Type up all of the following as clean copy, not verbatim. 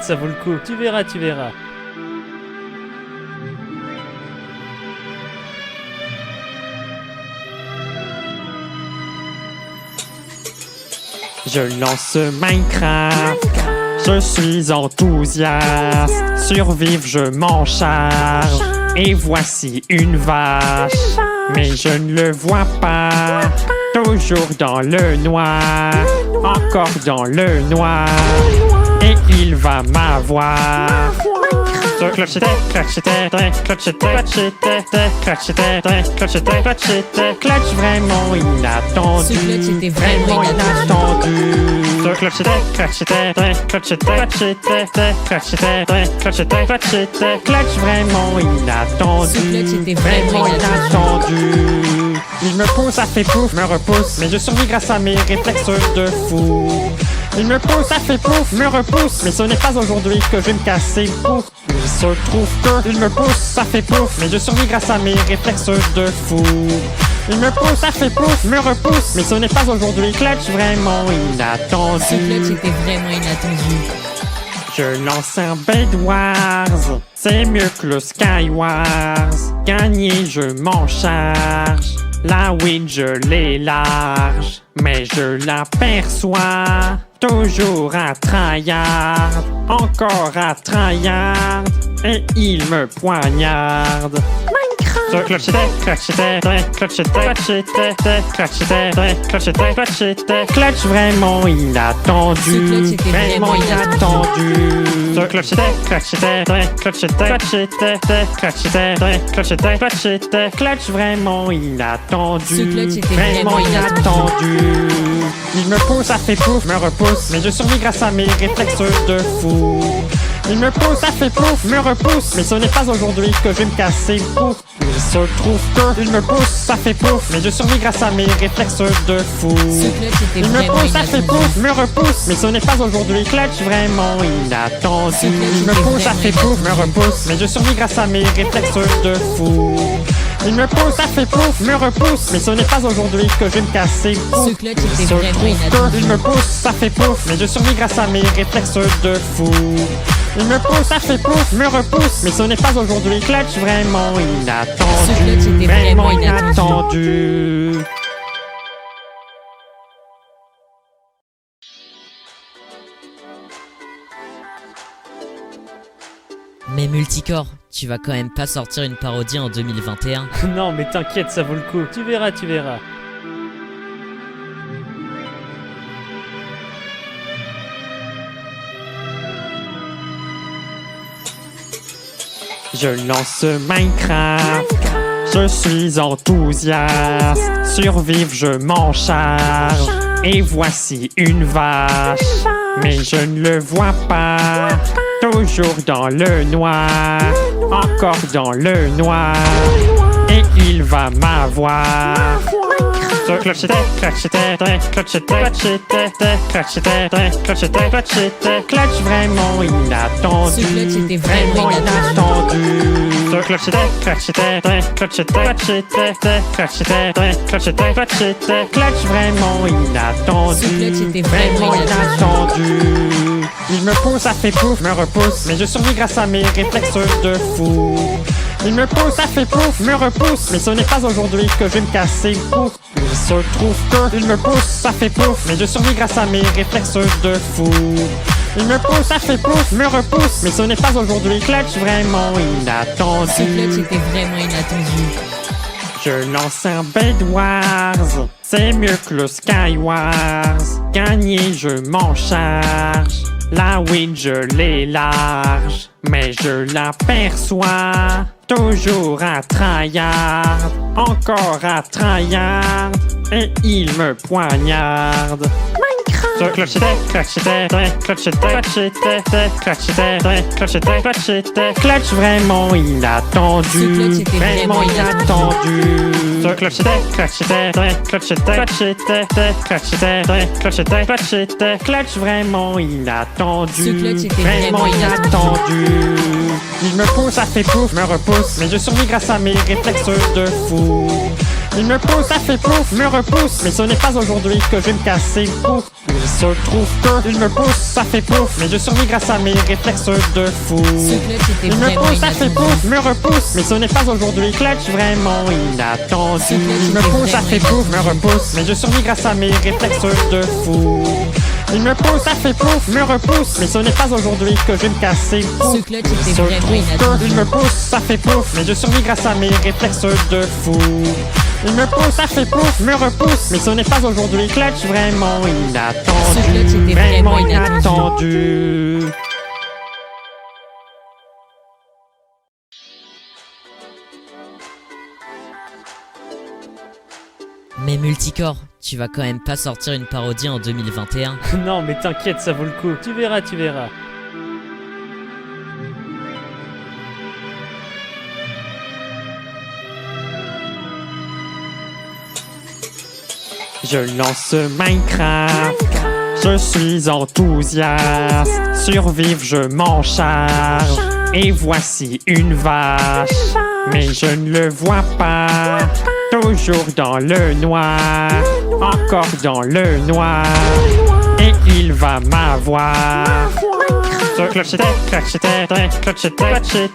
ça vaut le coup. Tu verras, tu verras. Je lance Minecraft, je suis enthousiaste. Survivre, je m'en charge. Et voici une vache, mais je ne le vois pas. Toujours dans le noir, encore dans le noir. Et il va m'avoir. Clutch, vraiment inattendu. Ce clutch était vraiment inattendu. Clutch vraiment inattendu. Ce clutch était vraiment inattendu. Il me pousse, ça fait pouf, me repousse, mais je survis grâce à mes réflexes de fou. Il me pousse, ça fait pouf, me repousse, mais ce n'est pas aujourd'hui que je vais me casser pour. Il se trouve que il me pousse, ça fait pouf, mais je survis grâce à mes réflexes de fou. Il me pousse, ça fait pouf, me repousse, mais ce n'est pas aujourd'hui. Clutch vraiment inattendu. Ce clutch était vraiment inattendu. Je lance un Bed Wars, c'est mieux que le Skywars. Gagner, je m'en charge. La win, je l'ai large, mais je l'aperçois. Toujours à tryhard, encore à tryhard, et il me poignarde. Clutch vraiment inattendu. Vraiment inattendu. Clutch vraiment inattendu. Vraiment inattendu. Il me pousse, ça fait pouf, me repousse, mais je survis grâce à mes réflexes de fou. Il me pousse, ça fait pouf, me repousse, mais ce n'est pas aujourd'hui que je vais me casser pour. Il se trouve que il me pousse, ça fait pouf, mais je survis grâce à mes réflexes de fou. Il me pousse, ça fait pouf, me repousse, mais ce n'est pas aujourd'hui. Clutch vraiment inattendu. Il me pousse, ça fait pouf, me repousse, mais je survis grâce à mes réflexes de fou. Il me pousse, ça fait pouf, me repousse, mais ce n'est pas aujourd'hui que je vais me casser pour. Ce clutch était vraiment inattendu. Il me pousse, ça fait pouf, mais je survis grâce à mes réflexes de fou. Il me pousse, ça fait pouf, me repousse, mais ce n'est pas aujourd'hui. Clutch vraiment inattendu. Ce clutch était vraiment inattendu. Mais Multicore, tu vas quand même pas sortir une parodie en 2021. Non, mais t'inquiète, ça vaut le coup. Tu verras, tu verras. Je lance Minecraft, je suis enthousiaste. Survivre, je m'en charge. Et voici une vache, mais je ne le vois pas. Toujours dans le noir, encore dans le noir. Et il va m'avoir. Clutch vraiment inattendu. Ce clutch était vraiment inattendu. Clutch vraiment inattendu. Ce clutch était vraiment inattendu. Il me pousse, ça fait pouf, me repousse, mais je survis grâce à mes réflexes de fou. Il me pousse, ça fait pouf, me repousse, mais ce n'est pas aujourd'hui que je vais me casser pour. Il se trouve que il me pousse, ça fait pouf, mais je survis grâce à mes réflexes de fou. Il me pousse, ça fait pouf, me repousse, mais ce n'est pas aujourd'hui. Clutch vraiment inattendu. Ce clutch était vraiment inattendu. Je lance un Bed Wars, c'est mieux que le Skywars. Gagner, je m'en charge. La win, je l'ai large, mais je l'aperçois. Toujours à tryhard, encore à tryhard, et il me poignarde. Clutch vraiment inattendu. Ce clutch était vraiment inattendu. Clutch vraiment inattendu. Ce clutch était Vraiment vraiment inattendu. Il me pousse, ça fait pouf, me repousse, mais je survis grâce à mes réflexes de fou. Il me pousse, ça fait pouf, me repousse, mais ce n'est pas aujourd'hui que je vais me casser pour. Il se trouve que il me pousse, ça fait pouf, mais je survis grâce à mes réflexes de fou. Ce clutch était Il me vraiment pousse, ça fait inattendu. pouf, me repousse, mais ce n'est pas aujourd'hui clutch vraiment inattendu. Ce clutch Il me était pousse, ça vraiment fait pouf, me inattendu. repousse, mais je survis grâce à mes réflexes de fou. Il me pousse, ça fait pouf, me repousse, mais ce n'est pas aujourd'hui que je vais me casser. Ce clutch était Se vraiment trouve inattendu. que il me pousse, ça fait pouf, mais je survis grâce à mes réflexes de fou. Il me pousse, ça fait pouf, me repousse, mais ce n'est pas aujourd'hui clutch vraiment inattendu. Ce clutch était vraiment inattendu. Mais Multicore, tu vas quand même pas sortir une parodie en 2021. Non, mais t'inquiète, ça vaut le coup. Tu verras, tu verras. Je lance Minecraft, je suis enthousiaste. Survivre, je m'en charge. Et voici une vache, mais je ne le vois pas. Toujours dans le noir, encore dans le noir. Et il va m'avoir. Clocheté, clocheté, clocheté, clocheté,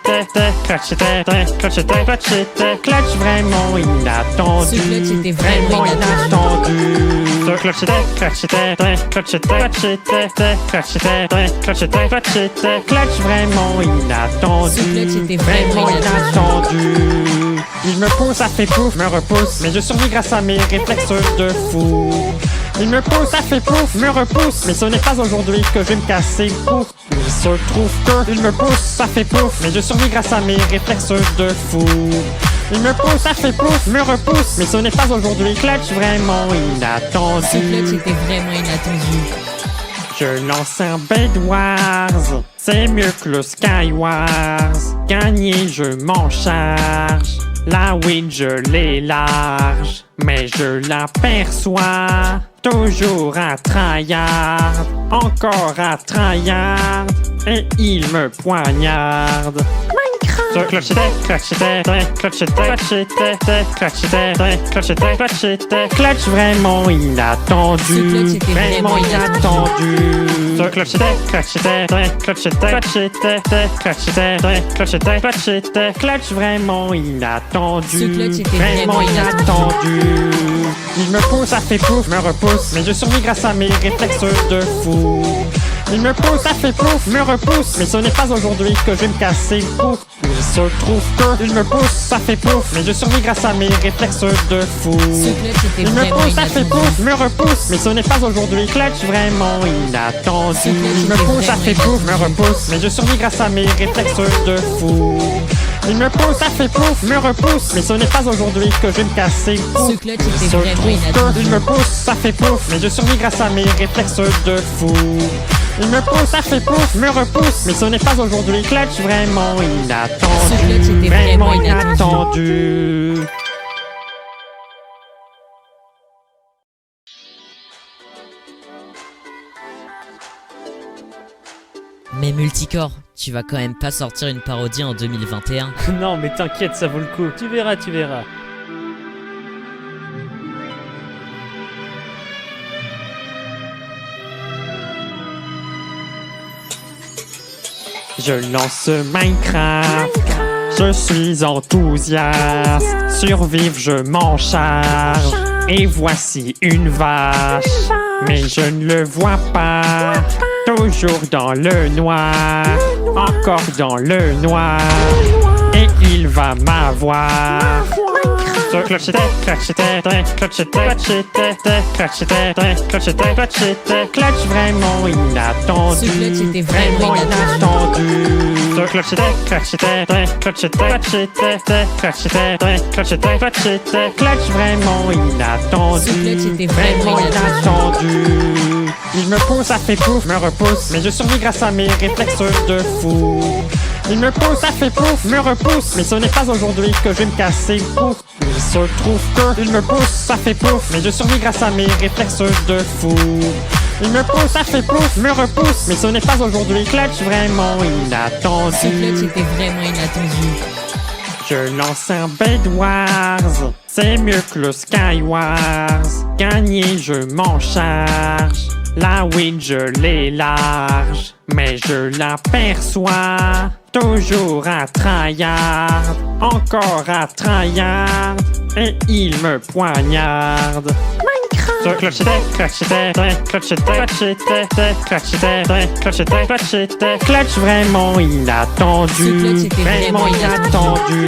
clocheté, clocheté, clocheté, clutch vraiment inattendu. Ce clutch était vraiment inattendu. Clocheté, clocheté, clocheté, clocheté, clocheté, clocheté, clocheté, clutch vraiment inattendu. Ce clutch était vraiment inattendu. Il me pousse, ça fait pouf, me repousse, mais je survis grâce à mes réflexes de fou. Il me pousse, ça fait pouf, me repousse, mais ce n'est pas aujourd'hui que je vais me casser pouf. Il se trouve que il me pousse, ça fait pouf, mais je survis grâce à mes réflexes de fou. Il me pousse, ça fait pouf, me repousse, mais ce n'est pas aujourd'hui clutch vraiment inattendu. Ce clutch était vraiment inattendu. Je lance un Bed Wars, c'est mieux que le Skywars. Gagner, je m'en charge. La win, je l'ai large, mais je l'aperçois. Toujours à tryhard, encore à tryhard, et il me poignarde. Clocheté, clocheté, clocheté, clocheté, clocheté, clocheté, clocheté, clutch vraiment inattendu. Ce clutch était vraiment inattendu. Clocheté, clocheté, clocheté, clocheté, clocheté, clocheté, clocheté, clutch vraiment inattendu. Ce clutch était vraiment inattendu. Il me pousse, ça fait pouf, me repousse, mais je survis grâce à mes réflexes de fou. Il me pousse, ça fait pouf, me repousse, mais ce n'est pas aujourd'hui que je vais me casser pouf. Il se trouve que il me pousse, ça fait pouf, mais je survis grâce à mes réflexes de fou. Ce clutch était Il me vraiment pousse, ça fait inattendu. pouf, me repousse, mais ce n'est pas aujourd'hui clutch vraiment inattendu. Ce clutch Il me était pousse, ça vraiment fait pouf, me inattendu. repousse, mais je survis grâce à mes réflexes de fou. Il me pousse, ça fait pouf, me repousse, mais ce n'est pas aujourd'hui que je vais me casser pouf. Ce clutch était Se vraiment trouve inattendu. que il me pousse, ça fait pouf, mais je survis grâce à mes réflexes de fou. Il me pousse, ça fait pouf, me repousse, mais ce n'est pas aujourd'hui clutch vraiment inattendu. Ce clutch était vraiment inattendu. Mais Multicore, tu vas quand même pas sortir une parodie en 2021. Non, mais t'inquiète, ça vaut le coup. Tu verras, tu verras. Je lance Minecraft, je suis enthousiaste. Survivre, je m'en charge. Et voici une vache, mais je ne le vois pas. Toujours dans le noir, encore dans le noir. Et il va m'avoir. Clocheté, clocheté, clocheté, clocheté, clocheté, clocheté, clocheté, clutch vraiment inattendu. Ce clutch était vraiment inattendu. Clocheté, clocheté, clocheté, clocheté, clocheté, clocheté, clocheté, clutch vraiment inattendu. Ce clutch était vraiment inattendu. Il me pousse, ça fait pouf, me repousse, mais je survis grâce à mes réflexes de fou. Il me pousse, ça fait pouf, me repousse, mais ce n'est pas aujourd'hui que je vais me casser pouf. Il se trouve que il me pousse, ça fait pouf, mais je survis grâce à mes réflexes de fou. Il me pousse, ça fait pouf, me repousse, mais ce n'est pas aujourd'hui clutch vraiment inattendu. Ce clutch était vraiment inattendu. Je lance un Bed Wars, c'est mieux que le Skywars. Gagner, je m'en charge. La weed, je l'ai large, mais je l'aperçois. Toujours à tryhard, encore à tryhard, et il me poignarde. Clutch vraiment inattendu, vraiment inattendu.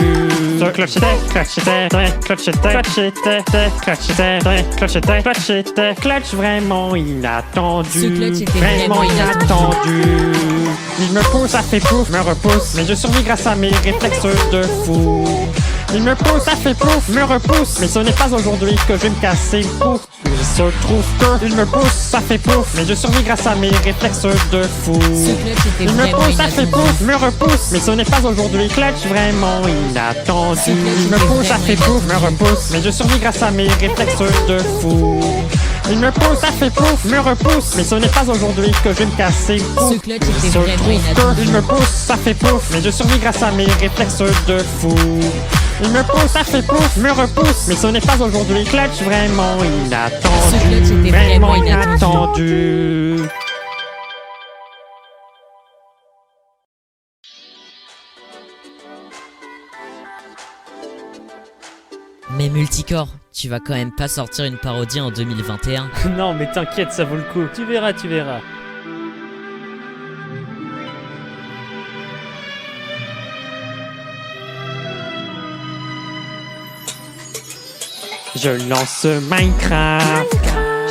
Clutch vraiment inattendu, vraiment inattendu. Il me pousse, ça fait pouf, me repousse, mais je survis grâce à mes réflexes de fou. Il me pousse, ça fait pouf, me repousse, mais ce n'est pas aujourd'hui que je vais me casser le cou. Il se trouve que il me pousse, ça fait pouf, mais je survis grâce à mes réflexes de fou. Il me pousse, ça fait pouf, me repousse, mais ce n'est pas aujourd'hui. Clutch vraiment inattendu. Il me pousse, ça fait pouf, me repousse, mais je survis grâce à mes réflexes de fou. Il me pousse, ça fait pouf, me repousse, mais ce n'est pas aujourd'hui que je vais me casser le cou. Ce clutch était vraiment inattendu. Il me pousse, ça fait pouf, mais je survis grâce à mes réflexes de fou. Il me pousse, ça fait pouf, me repousse, mais ce n'est pas aujourd'hui. Clutch vraiment inattendu. Ce clutch était vraiment inattendu. Mais Multicore, tu vas quand même pas sortir une parodie en 2021? Non, mais t'inquiète, ça vaut le coup. Tu verras, tu verras. Je lance Minecraft,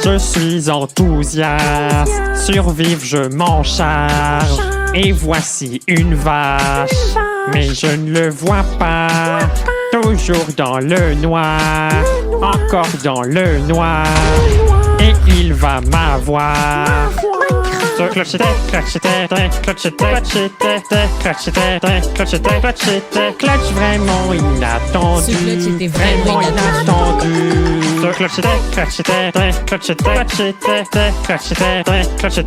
je suis enthousiaste. Survivre, je m'en charge. Et voici une vache, mais je ne le vois pas. Toujours dans le noir, encore dans le noir. Et il va m'avoir. Clutch vraiment inattendu. Ce clutch était vraiment inattendu.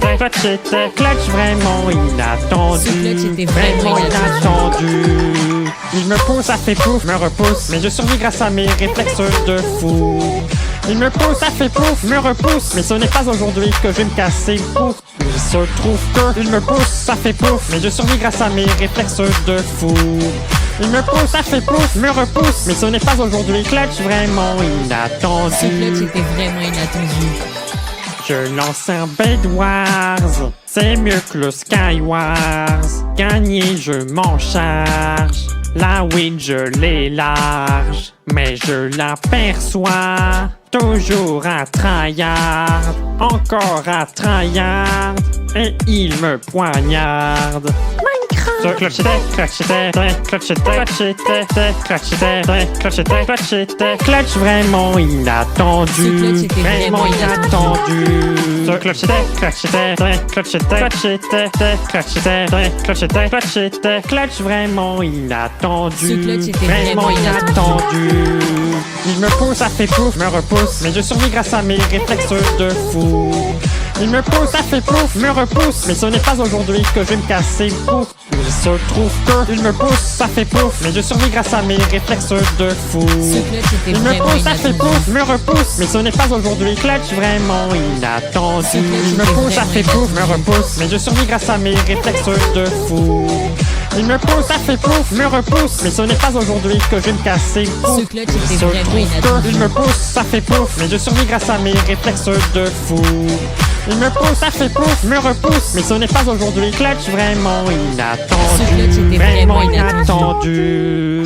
Clutch vraiment inattendu. Ce clutch était vraiment inattendu. Il me pousse, ça fait pouf, me repousse, mais je survis grâce à mes réflexes de fou. Il me pousse, ça fait pouf, me repousse, mais ce n'est pas aujourd'hui que je vais me casser le cou. Il se trouve que il me pousse, ça fait pouf, mais je survis grâce à mes réflexes de fou. Il me pousse, ça fait pouf, me repousse, mais ce n'est pas aujourd'hui. Clutch vraiment inattendu. Ce clutch était vraiment inattendu. Je lance un Bed Wars, c'est mieux que le Skywars. Gagner, je m'en charge. La weed, je l'ai large, mais je l'aperçois. Toujours à tryhard, encore à tryhard, et il me poignarde. Clutch vraiment inattendu, vraiment inattendu. Clutch vraiment inattendu, Ce clutch était vraiment vraiment inattendu. Il me pousse, ça fait pouf, me repousse, mais je survis grâce à mes réflexes de fou. Il me pousse, ça fait pouf, me repousse, mais ce n'est pas aujourd'hui que je vais me casser le cou. Il se trouve que il me pousse, ça fait pouf, mais je survis grâce à mes réflexes de fou. Ce clutch était Il me vraiment pousse, ça fait inattendu. pouf, me repousse, mais ce n'est pas aujourd'hui. Clutch vraiment inattendu. Ce clutch Il me était pousse, ça vraiment fait pouf, me inattendu. repousse, mais je survis grâce à mes réflexes de fou. Il me pousse, ça fait pouf, me repousse, mais ce n'est pas aujourd'hui que je vais me casser le cou. Ce clutch était Se vraiment trouve inattendu. que il me pousse, ça fait pouf, mais je survis grâce à mes réflexes de fou. Il me pousse, ça fait pouf, me repousse, mais ce n'est pas aujourd'hui. Clutch vraiment inattendu. Ce clutch était vraiment inattendu.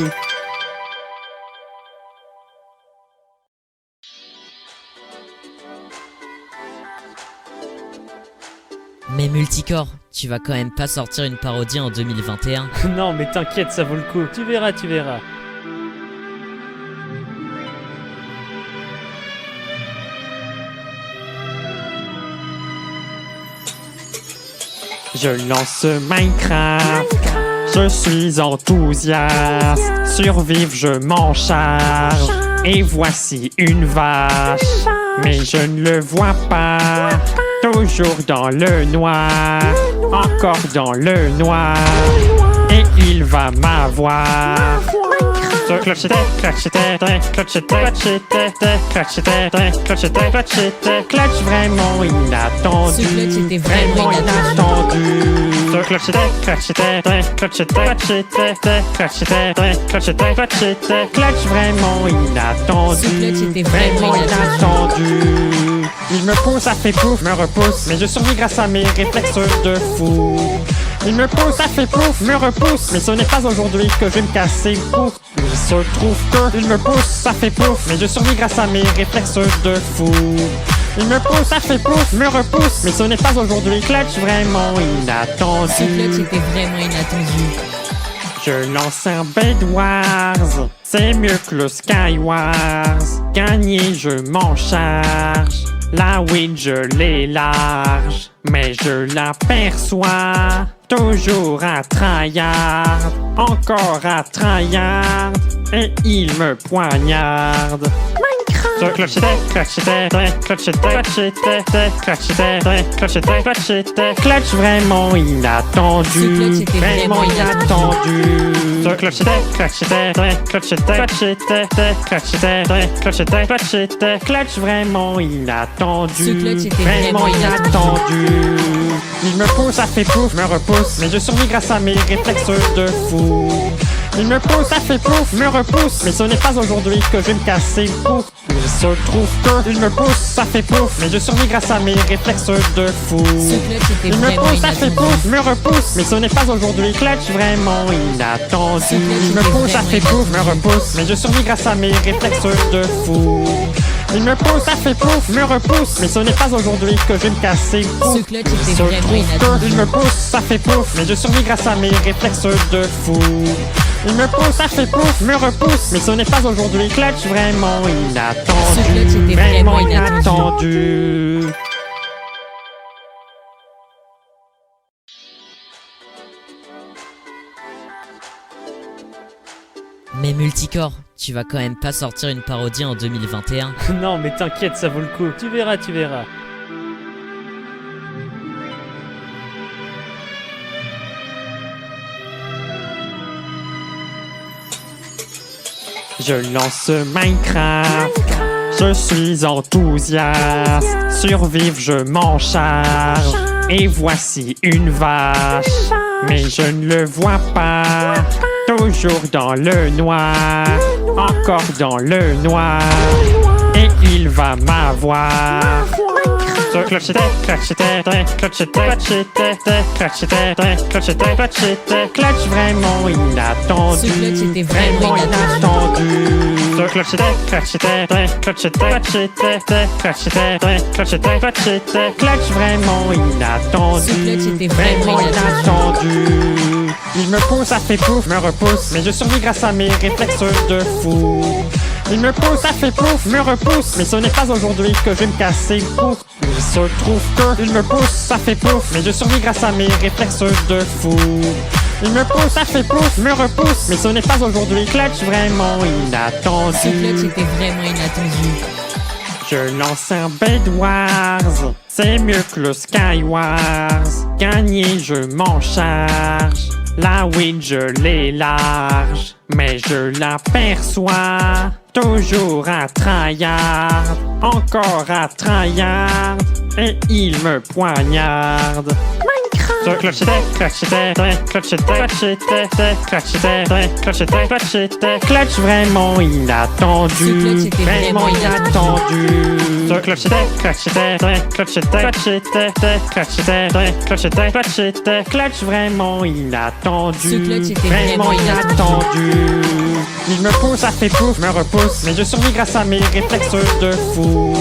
Mais Multicore, tu vas quand même pas sortir une parodie en 2021? Non, mais t'inquiète, ça vaut le coup. Tu verras, tu verras. Je lance Minecraft, je suis enthousiaste. Survivre, je m'en charge. Et voici une vache, mais je ne le vois pas. Toujours dans le noir, encore dans le noir. Et il va m'avoir. Ce clutch était, clutch était, clutch était, clutch était, clutch était, clutch était, clutch était, clutch vraiment inattendu. Ce clutch était vraiment inattendu. Ce clutch était, clutch était, clutch était, clutch était, clutch était, clutch était, clutch était, clutch vraiment inattendu. Ce clutch était vraiment inattendu. Il me pousse, ça fait pouf, me repousse, mais je survis grâce à mes réflexes de fou. Il me pousse, ça fait pouf, me repousse, mais ce n'est pas aujourd'hui que je vais me casser pouf. Il se trouve que il me pousse, ça fait pouf, mais je survis grâce à mes réflexes de fou. Il me pousse, ça fait pouf, me repousse, mais ce n'est pas aujourd'hui clutch vraiment inattendu. Ce clutch était vraiment inattendu. Je lance un Bed Wars, c'est mieux que le Skywars. Gagner, je m'en charge. La win, je l'ai large, mais je l'aperçois. Toujours à tryhard, encore à tryhard, et il me poignarde. Ce clutch était, clutch était, clutch était, clutch était, clutch était, clutch était, clutch était, clutch vraiment inattendu. Ce clutch était vraiment inattendu. Ce clutch était, clutch était, clutch était, clutch était, clutch était, clutch était, clutch était, clutch vraiment inattendu. Ce clutch était vraiment inattendu. Il me pousse, ça fait pouf, me repousse, mais je survis grâce à mes réflexes de fou. Il me pousse, ça fait pouf, me repousse, mais ce n'est pas aujourd'hui que je vais me casser pouf. Il se trouve que il me pousse, ça fait pouf, mais je survis grâce à mes réflexes de fou. Ce clutch était Il me vraiment pousse, ça fait inattendu. pouf, me repousse, mais ce n'est pas aujourd'hui clutch vraiment inattendu. Ce clutch Il me était pousse, ça vraiment fait pouf, me inattendu. repousse, mais je survis grâce à mes réflexes de fou. Il me pousse, ça fait pouf, me repousse, mais ce n'est pas aujourd'hui que je vais me casser pouf. Ce clutch était Il se vraiment trouve inattendu. que il me pousse, ça fait pouf, mais je survis grâce à mes réflexes de fou. Il me pousse, ça fait pouf, me repousse, mais ce n'est pas aujourd'hui clutch vraiment inattendu. Ce clutch était vraiment inattendu. Mais Multicore, tu vas quand même pas sortir une parodie en 2021. Non, mais t'inquiète, ça vaut le coup. Tu verras, tu verras. Je lance Minecraft, je suis enthousiaste. Survivre, je m'en charge. Et voici une vache, mais je ne le vois pas. Toujours dans le noir, encore dans le noir. Et il va m'avoir. Ce clutch était, clutch était, clutch était, clutch était, clutch était, clutch était, clutch était, clutch vraiment inattendu. Ce clutch était vraiment inattendu. Ce clutch était, clutch était, clutch était, clutch était, clutch était, clutch était, clutch était, clutch vraiment inattendu. Ce clutch était vraiment inattendu. Il me pousse, ça fait pouf, me repousse, mais je survis grâce à mes réflexes de fou. Il me pousse, ça fait pouf, me repousse, mais ce n'est pas aujourd'hui que je vais me casser pouf. Il se trouve que il me pousse, ça fait pouf, mais je survis grâce à mes réflexes de fou. Il me pousse, ça fait pouf, me repousse, mais ce n'est pas aujourd'hui clutch vraiment inattendu. Ce clutch était vraiment inattendu. Je lance un Bed Wars, c'est mieux que le Skywars. Gagner, je m'en charge. La win, je l'ai large, mais je l'aperçois. Toujours à tryhard, encore à tryhard, et il me poignarde. Ce clutch était, clutch était, clutch était, clutch était, clutch était, clutch était, clutch était, clutch vraiment inattendu. Ce clutch était vraiment inattendu. Ce clutch était, clutch était, clutch était, clutch était, clutch était, clutch était, clutch était, clutch vraiment inattendu. Ce clutch était vraiment inattendu. Il me pousse, ça fait pouf, me repousse, mais je survis grâce à mes réflexes de fou.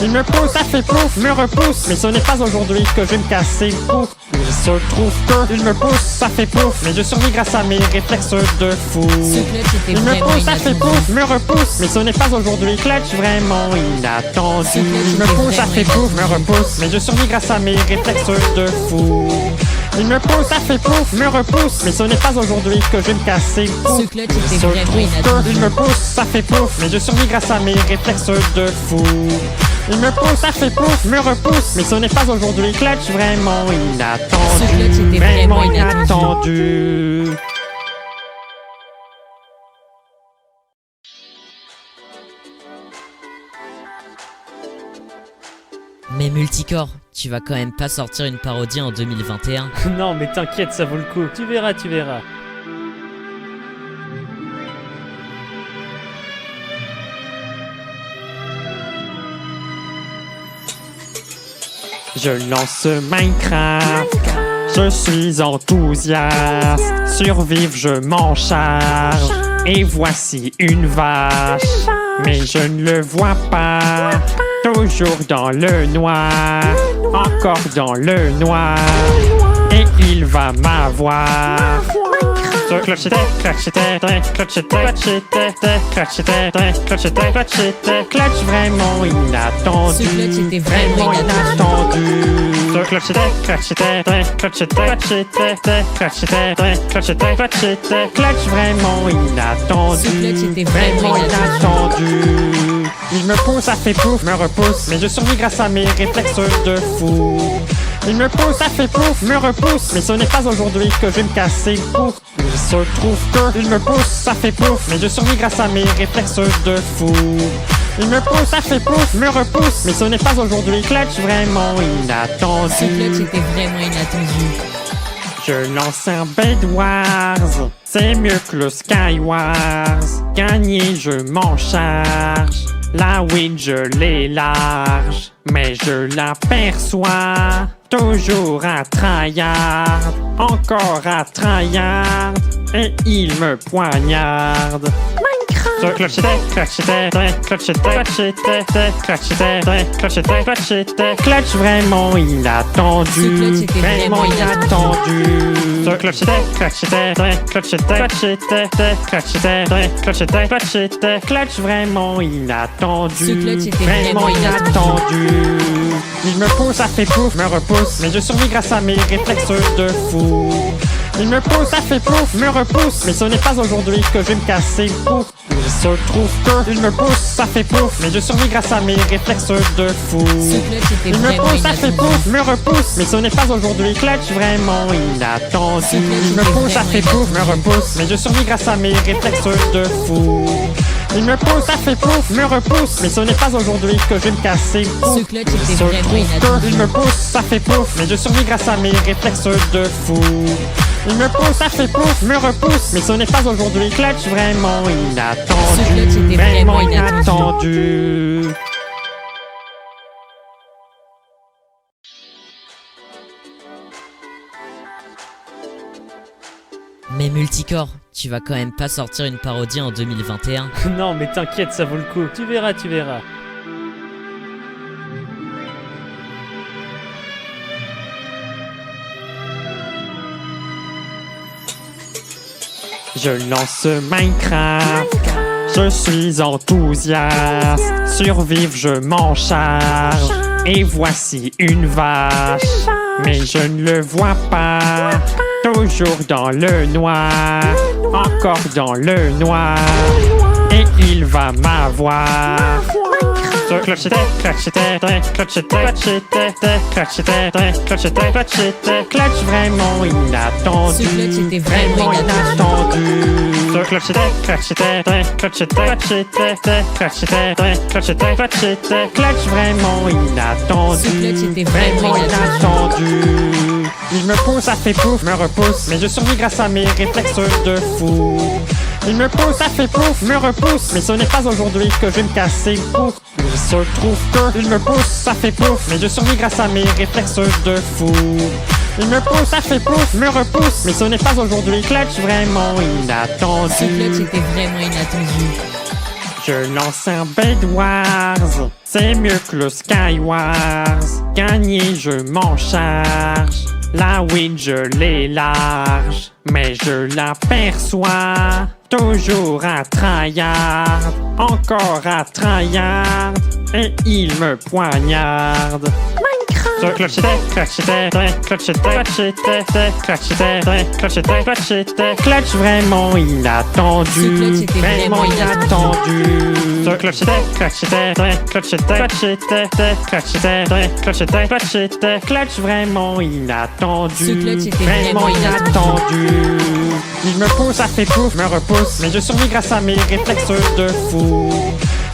Il me pousse, ça fait pouf, me repousse, mais ce n'est pas aujourd'hui que je vais me casser pouf. Il se trouve que il me pousse, ça fait pouf, mais je survis grâce à mes réflexes de fou. Ce clutch était Il me vraiment pousse, ça fait inattendu. pouf, me repousse, mais ce n'est pas aujourd'hui clutch vraiment inattendu. Ce clutch Il me était pousse, ça vraiment fait pouf, me inattendu. repousse, mais je survis grâce à mes réflexes de fou. Il me pousse, ça fait pouf, me repousse, mais ce n'est pas aujourd'hui que je vais me casser pouf. Ce clutch était Se vraiment trouve inattendu. que il me pousse, ça fait pouf, mais je survis grâce à mes réflexes de fou. Il me pousse, ça fait pouf, me repousse, mais ce n'est pas aujourd'hui clutch vraiment inattendu. Ce clutch était vraiment inattendu. inattendu. Mais Multicore, tu vas quand même pas sortir une parodie en 2021? Non mais t'inquiète, ça vaut le coup. Tu verras, tu verras. Je lance Minecraft, je suis enthousiaste. Survivre, je m'en charge. Et voici une vache, mais je ne le vois pas. Toujours dans le noir, encore dans le noir. Et il va m'avoir. Clocheté, clocheté, clocheté, clocheté, clocheté, clocheté, clocheté, clutch vraiment inattendu. Ce clutch était vraiment inattendu. Clocheté, clocheté, clocheté, clocheté, clocheté, clocheté, clocheté, clutch vraiment inattendu. Ce clutch était vraiment inattendu. Il me pousse, ça fait pouf, me repousse, mais je survis grâce à mes réflexes de fou. Il me pousse, ça fait pouf, me repousse, mais ce n'est pas aujourd'hui que je vais me casser le cou. Il se trouve que il me pousse, ça fait pouf, mais je survis grâce à mes réflexes de fou. Il me pousse, ça fait pouf, me repousse, mais ce n'est pas aujourd'hui. Clutch vraiment inattendu. Ce clutch était vraiment inattendu. Je lance un Bed Wars, c'est mieux que le Skywars. Gagner, je m'en charge. La win, je l'ai large, mais je l'aperçois. Toujours à tryhard, encore à tryhard, et il me poignarde. Clocheté, clocheté, clocheté, clocheté, clocheté, clocheté, clocheté, clutch vraiment inattendu. Ce clutch était vraiment inattendu. Clocheté, clocheté, clocheté, clocheté, clocheté, clocheté, clocheté, clutch vraiment inattendu. Ce clutch était vraiment vraiment inattendu. Il me pousse, ça fait pouf, me repousse, mais je survis grâce à mes réflexes de fou. Il me pousse, ça fait pouf, me repousse, mais ce n'est pas aujourd'hui que je vais me casser le cou. Il se trouve que il me pousse, ça fait pouf, mais je survis grâce à mes réflexes de fou. Ce clutch était Il me vraiment pousse, ça fait inattendu. pouf, me repousse, mais ce n'est pas aujourd'hui. Clutch vraiment inattendu. Ce clutch Il me était pousse, ça vraiment fait pouf, me inattendu. repousse, mais je survis grâce à mes réflexes de fou. Il me pousse, ça fait pouf, me repousse, mais ce n'est pas aujourd'hui que je vais me casser le cou. Ce clutch était Il se vraiment trouve que inattendu. il me pousse, ça fait pouf, mais je survis grâce à mes réflexes de fou. Il me pousse, ça fait pouf, me repousse, mais ce n'est pas aujourd'hui. Clutch vraiment inattendu. Ce clutch était vraiment inattendu. Mais Multicore, tu vas quand même pas sortir une parodie en 2021? Non mais t'inquiète, ça vaut le coup. Tu verras, tu verras. Je lance Minecraft, je suis enthousiaste. Survivre, je m'en charge. Et voici une vache, mais je ne le vois pas. Toujours dans le noir, encore dans le noir. Et il va m'avoir. Clocheté, clocheté, clocheté, clocheté, clocheté, clocheté, clocheté, clutch vraiment inattendu. Ce clutch était vraiment inattendu. Clocheté, clocheté, clocheté, clocheté, clocheté, clocheté, clocheté, clutch vraiment inattendu. Ce clutch était vraiment inattendu. Il me pousse, ça fait pouf, me repousse, mais je survis grâce à mes réflexes de fou. Il me pousse, ça fait pouf, me repousse, mais ce n'est pas aujourd'hui que je vais me casser le cou. Il se trouve que il me pousse, ça fait pouf, mais je survis grâce à mes réflexes de fou. Il me pousse, ça fait pouf, me repousse, mais ce n'est pas aujourd'hui. Clutch vraiment inattendu. Ce clutch était vraiment inattendu. Je lance un Bed Wars, c'est mieux que le Skywars. Gagner, je m'en charge. La win, je l'ai large, mais je l'aperçois. Toujours à tryhard, encore à tryhard, et il me poignarde. Clocheté, clocheté, clocheté, clocheté, clocheté, clocheté, clocheté, clutch vraiment inattendu. Ce clutch était vraiment inattendu. Clocheté, clocheté, clocheté, clocheté, clocheté, clocheté, clocheté, clutch vraiment inattendu. Ce clutch était vraiment inattendu. Il me pousse, ça fait pouf, me repousse, mais je survis grâce à mes réflexes de fou.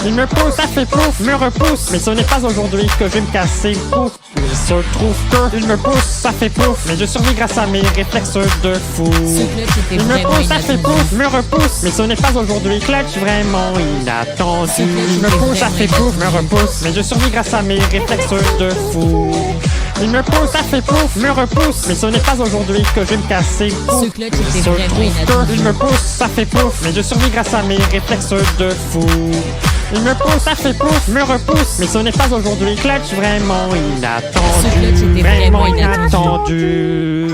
Il me pousse, ça fait pouf, me repousse. Mais ce n'est pas aujourd'hui que je vais me casser le cou. Il se trouve que il me pousse, ça fait pouf. Mais je survis grâce à mes réflexes de fou. Ce clutch était Il me vraiment pousse, ça fait inattendu. pouf, me repousse. Mais ce n'est pas aujourd'hui, clutch vraiment inattendu. Ce clutch Il me était pousse, ça vraiment fait pouf, me inattendu. repousse. Mais je survis grâce à mes réflexes de fou. Il me pousse, ça fait pouf, me repousse. Mais ce n'est pas aujourd'hui que je vais me casser le cou. Ce clutch était Il se vraiment trouve inattendu. que il me pousse, ça fait pouf. Mais je survis grâce à mes réflexes de fou. Il me pousse, ça fait pouf, me repousse. Mais ce n'est pas aujourd'hui, clutch vraiment inattendu. Ce clutch était vraiment inattendu.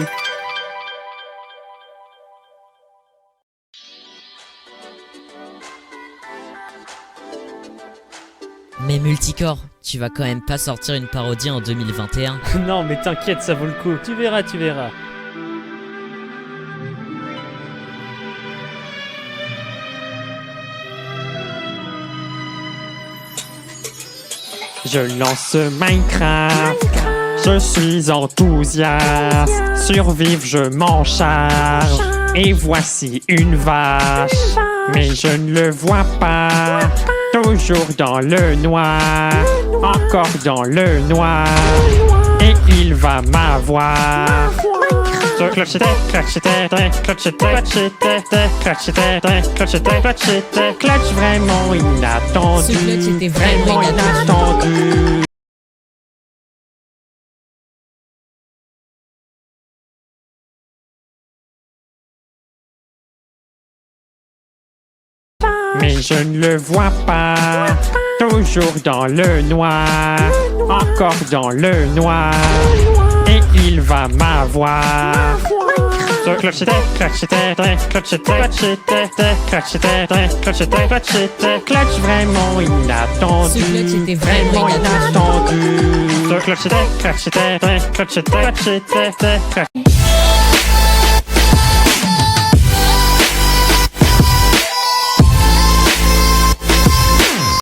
Mais Multicore, tu vas quand même pas sortir une parodie en 2021. Non, mais t'inquiète, ça vaut le coup. Tu verras, tu verras. Je lance Minecraft, je suis enthousiaste. Survivre, je m'en charge. Et voici une vache, mais je ne le vois pas. Toujours dans le noir, encore dans le noir. Et il va m'avoir. Je clochetais, clochetais, clochetais, clochetais, clochetais, clochetais, clochetais, clutch vraiment inattendu. Ce clutch était vraiment inattendu. Mais je ne le vois pas. Toujours dans le noir, encore dans le noir. Et il va m'avoir. Je clochetais, clochetais, clochetais, clochetais, clochetais, clochetais, clochetais, clutch vraiment inattendu. Ce clutch était vraiment inattendu. Je clochetais, clochetais, clochetais, clochetais, clochetais.